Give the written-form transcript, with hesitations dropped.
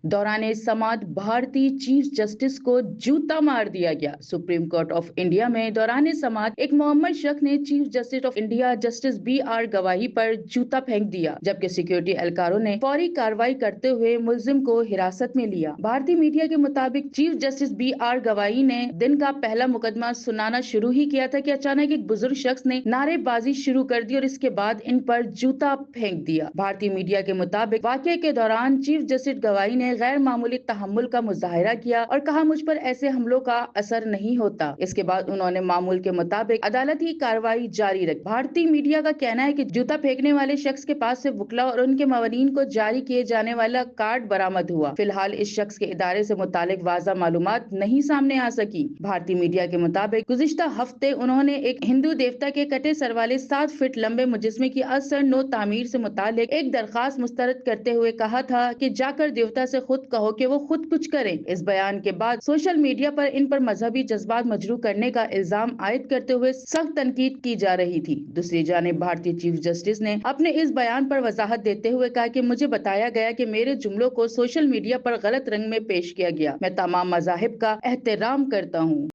दौरान समात भारतीय चीफ जस्टिस को जूता मार दिया गया। सुप्रीम कोर्ट ऑफ इंडिया में दौरान समात एक मोहम्मद शख्स ने chief justice of India justice BR गवाही पर जूता फेंक दिया, जबकि सिक्योरिटी एहलकारों ने फौरी कार्रवाई करते हुए मुलजिम को हिरासत में लिया। भारतीय मीडिया के मुताबिक चीफ जस्टिस BR गवाही ने दिन का पहला मुकदमा सुनाना शुरू ही किया था कि अचानक एक बुजुर्ग शख्स ने नारेबाजी शुरू कर दी और इसके बाद इन पर जूता फेंक दिया। भारतीय मीडिया के मुताबिक वाकये के दौरान चीफ जस्टिस गवाही ने गैर मामूली तहम्मुल का मुजाहिरा किया और कहा, मुझ पर ऐसे हमलों का असर नहीं होता। इसके बाद उन्होंने मामूल के मुताबिक अदालत की कार्रवाई जारी रखी। भारतीय मीडिया का कहना है कि जूता फेंकने वाले शख्स के पास से वकला और उनके मवानीन को जारी किए जाने वाला कार्ड बरामद हुआ। फिलहाल इस शख्स के इदारे से मुतालिक वाज़ा मालूमात नहीं सामने आ सकी। भारतीय मीडिया के मुताबिक गुज़िश्ता हफ्ते उन्होंने एक हिंदू देवता के कटे सर वाले 7 फीट लंबे मुजस्मे की असर नो तामीर से मुतालिक एक दरखास्त मुस्तरद करते हुए कहा था कि जाकर देवता से खुद कहो कि वो खुद कुछ करें। इस बयान के बाद सोशल मीडिया पर इन पर मजहबी जज्बात मजरू करने का इल्जाम आयद करते हुए सख्त तनकीद की जा रही थी। दूसरी जानिब भारतीय चीफ जस्टिस ने अपने इस बयान पर वजाहत देते हुए कहा कि मुझे बताया गया कि मेरे जुमलों को सोशल मीडिया पर गलत रंग में पेश किया गया। मैं तमाम मज़ाहिब का एहतराम करता हूँ।